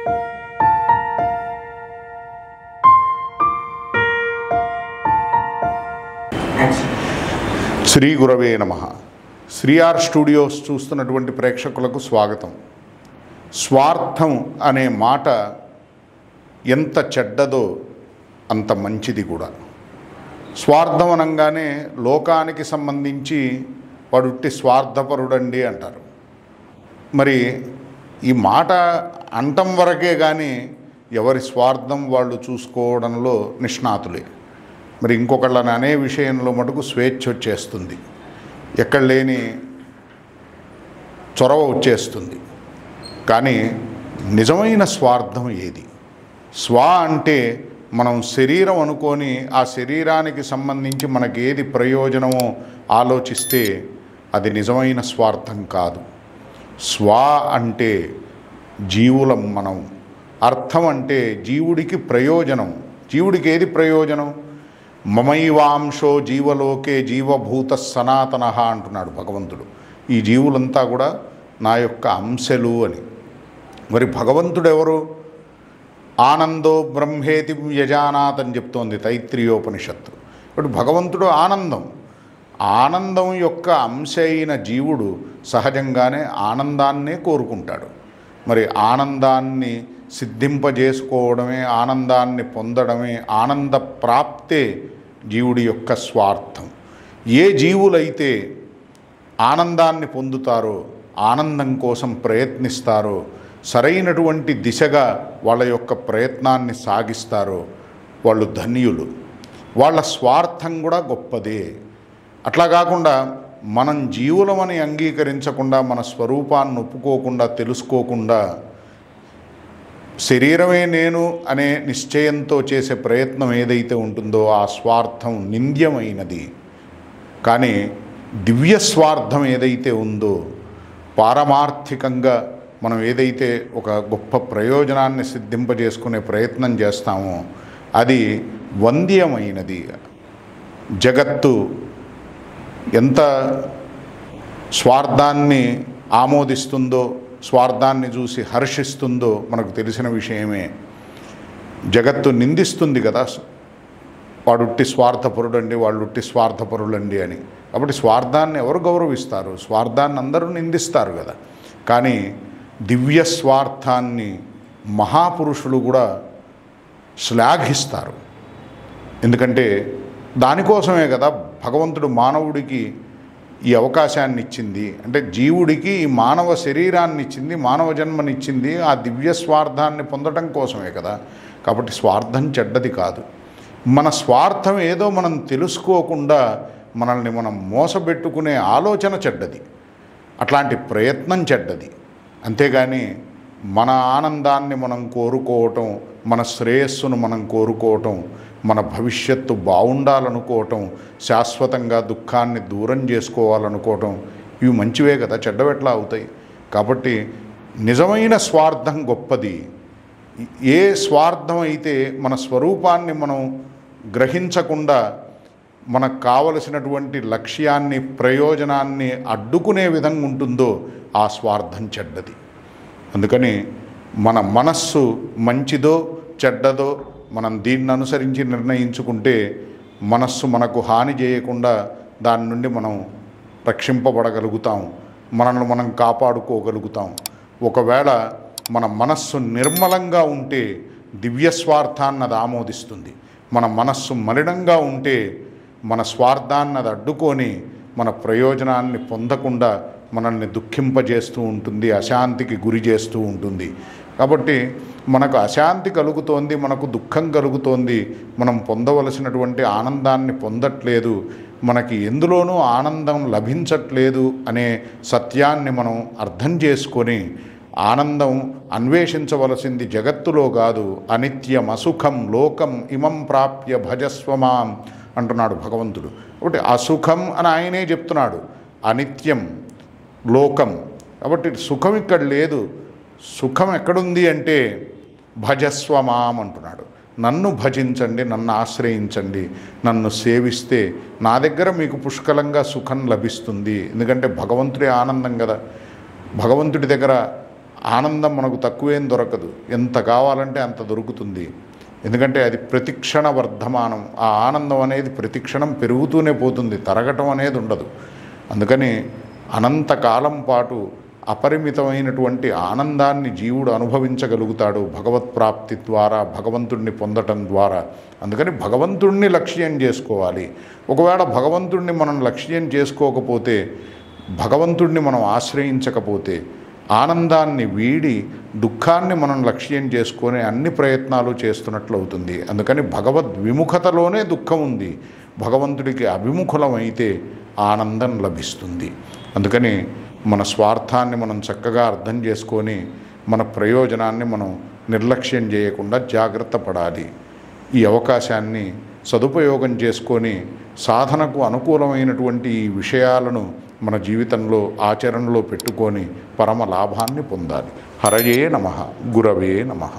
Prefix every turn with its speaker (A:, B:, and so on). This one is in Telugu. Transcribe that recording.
A: శ్రీ గురవే నమః. శ్రీఆర్ స్టూడియోస్ చూస్తున్నటువంటి ప్రేక్షకులకు స్వాగతం. స్వార్థం అనే మాట ఎంత చెడ్డదో అంత మంచిది కూడా. స్వార్థం అనగానే లోకానికి సంబంధించి వాడుట్టి స్వార్థపరుడండి అంటారు. మరి ఈ మాట అంటం వరకే కానీ ఎవరి స్వార్థం వాళ్ళు చూసుకోవడంలో నిష్ణాతులే. మరి ఇంకొకళ్ళని అనే విషయంలో మటుకు స్వేచ్ఛ వచ్చేస్తుంది, ఎక్కడ లేని చొరవ వచ్చేస్తుంది. కానీ నిజమైన స్వార్థం ఏది? స్వ అంటే మనం శరీరం అనుకొని ఆ శరీరానికి సంబంధించి మనకి ఏది ప్రయోజనమో ఆలోచిస్తే అది నిజమైన స్వార్థం కాదు. స్వ అంటే జీవులం మనం. అర్థం అంటే జీవుడికి ప్రయోజనం. జీవుడికి ఏది ప్రయోజనం? మమైవాంశో జీవలోకే జీవభూత సనాతన అంటున్నాడు భగవంతుడు. ఈ జీవులంతా కూడా నా యొక్క అంశలు అని. మరి భగవంతుడు ఎవరు? ఆనందో బ్రహ్మేతి యజానాత్ అని చెప్తోంది తైత్రీయోపనిషత్తు. ఇప్పుడు భగవంతుడు ఆనందం. ఆనందం యొక్క అంశ అయిన జీవుడు సహజంగానే ఆనందాన్నే కోరుకుంటాడు. మరి ఆనందాన్ని సిద్ధింపజేసుకోవడమే, ఆనందాన్ని పొందడమే, ఆనంద ప్రాప్తే జీవుడి యొక్క స్వార్థం. ఏ జీవులైతే ఆనందాన్ని పొందుతారో, ఆనందం కోసం ప్రయత్నిస్తారో, సరైనటువంటి దిశగా వాళ్ళ యొక్క ప్రయత్నాన్ని సాగిస్తారో వాళ్ళు ధన్యులు. వాళ్ళ స్వార్థం కూడా గొప్పదే. అట్లా కాకుండా మనం జీవులమని అంగీకరించకుండా, మన స్వరూపాన్ని ఒప్పుకోకుండా, తెలుసుకోకుండా శరీరమే నేను అనే నిశ్చయంతో చేసే ప్రయత్నం ఏదైతే ఉంటుందో ఆ స్వార్థం నింద్యమైనది. కానీ దివ్య స్వార్థం ఏదైతే ఉందో, పారమార్థికంగా మనం ఏదైతే ఒక గొప్ప ప్రయోజనాన్ని సిద్ధింపజేసుకునే ప్రయత్నం చేస్తామో అది వంద్యమైనది. జగత్తు ఎంత స్వార్థాన్ని ఆమోదిస్తుందో, స్వార్థాన్ని చూసి హర్షిస్తుందో మనకు తెలిసిన విషయమే. జగత్తు నిందిస్తుంది కదా, వాడుట్టి స్వార్థపరుడండి, వాళ్ళుట్టి స్వార్థపరులండి అని. కాబట్టి స్వార్థాన్ని ఎవరు గౌరవిస్తారు? స్వార్థాన్ని అందరూ నిందిస్తారు కదా. కానీ దివ్య స్వార్థాన్ని మహాపురుషులు కూడా శ్లాఘిస్తారు. ఎందుకంటే దానికోసమే కదా భగవంతుడు మానవుడికి ఈ అవకాశాన్ని ఇచ్చింది. అంటే జీవుడికి ఈ మానవ శరీరాన్ని ఇచ్చింది, మానవ జన్మనిచ్చింది ఆ దివ్య స్వార్థాన్ని పొందడం కోసమే కదా. కాబట్టి స్వార్థం చెడ్డది కాదు. మన స్వార్థం ఏదో మనం తెలుసుకోకుండా మనల్ని మనం మోసబెట్టుకునే ఆలోచన చెడ్డది, అట్లాంటి ప్రయత్నం చెడ్డది. అంతేగాని మన ఆనందాన్ని మనం కోరుకోవటం, మన శ్రేయస్సును మనం కోరుకోవటం, మన భవిష్యత్తు బాగుండాలనుకోవటం, శాశ్వతంగా దుఃఖాన్ని దూరం చేసుకోవాలనుకోవటం ఇవి మంచివే కదా, చెడ్డవెట్లా అవుతాయి? కాబట్టి నిజమైన స్వార్థం గొప్పది. ఏ స్వార్థం అయితే మన స్వరూపాన్ని మనం గ్రహించకుండా మనకు కావలసినటువంటి లక్ష్యాన్ని, ప్రయోజనాన్ని అడ్డుకునే విధంగా ఉంటుందో ఆ స్వార్థం చెడ్డది. అందుకని మన మనస్సు మంచిదో చెడ్డదో మనం దీన్ని అనుసరించి నిర్ణయించుకుంటే మనస్సు మనకు హాని చేయకుండా దాని నుండి మనం రక్షింపబడగలుగుతాం, మనల్ని మనం కాపాడుకోగలుగుతాం. ఒకవేళ మన మనస్సు నిర్మలంగా ఉంటే దివ్య స్వార్థాన్ని అది ఆమోదిస్తుంది. మన మనస్సు మలినంగా ఉంటే మన స్వార్థాన్ని అది అడ్డుకొని మన ప్రయోజనాన్ని పొందకుండా మనల్ని దుఃఖింపజేస్తూ ఉంటుంది, అశాంతికి గురి చేస్తూ ఉంటుంది. కాబట్టి మనకు అశాంతి కలుగుతోంది, మనకు దుఃఖం కలుగుతోంది, మనం పొందవలసినటువంటి ఆనందాన్ని పొందట్లేదు, మనకి ఎందులోనూ ఆనందం లభించట్లేదు అనే సత్యాన్ని మనం అర్థం చేసుకొని ఆనందం అన్వేషించవలసింది జగత్తులో కాదు, అనిత్యం అసుఖం లోకం ఇమం ప్రాప్య భజస్వమాం అంటున్నాడు భగవంతుడు. కాబట్టి అసుఖం అని ఆయనే చెప్తున్నాడు, అనిత్యం లోకం. కాబట్టి సుఖం ఇక్కడ లేదు. సుఖం ఎక్కడుంది అంటే భజస్వమాం అంటున్నాడు. నన్ను భజించండి, నన్ను ఆశ్రయించండి, నన్ను సేవిస్తే నా దగ్గర మీకు పుష్కలంగా సుఖం లభిస్తుంది. ఎందుకంటే భగవంతుడే ఆనందం కదా. భగవంతుడి దగ్గర ఆనందం మనకు తక్కువేం దొరకదు, ఎంత కావాలంటే అంత దొరుకుతుంది. ఎందుకంటే అది ప్రతిక్షణ వర్ధమానం. ఆ ఆనందం అనేది ప్రతిక్షణం పెరుగుతూనే పోతుంది, తరగటం అనేది ఉండదు. అందుకని అనంతకాలం పాటు అపరిమితమైనటువంటి ఆనందాన్ని జీవుడు అనుభవించగలుగుతాడు భగవత్ప్రాప్తి ద్వారా, భగవంతుణ్ణి పొందటం ద్వారా. అందుకని భగవంతుణ్ణి లక్ష్యం చేసుకోవాలి. ఒకవేళ భగవంతుణ్ణి మనం లక్ష్యం చేసుకోకపోతే, భగవంతుణ్ణి మనం ఆశ్రయించకపోతే, ఆనందాన్ని వీడి దుఃఖాన్ని మనం లక్ష్యం చేసుకొని అన్ని ప్రయత్నాలు చేస్తున్నట్లు అవుతుంది. అందుకని భగవద్విముఖతలోనే దుఃఖం ఉంది. భగవంతుడికి అభిముఖులమైతే ఆనందం లభిస్తుంది. అందుకని మన స్వార్థాన్ని మనం చక్కగా అర్థం చేసుకొని మన ప్రయోజనాన్ని మనం నిర్లక్ష్యం చేయకుండా జాగ్రత్త పడాలి. ఈ అవకాశాన్ని సదుపయోగం చేసుకొని సాధనకు అనుకూలమైనటువంటి ఈ విషయాలను మన జీవితంలో ఆచరణలో పెట్టుకొని పరమ లాభాన్ని పొందాలి. హరయే నమః, గురవే నమః.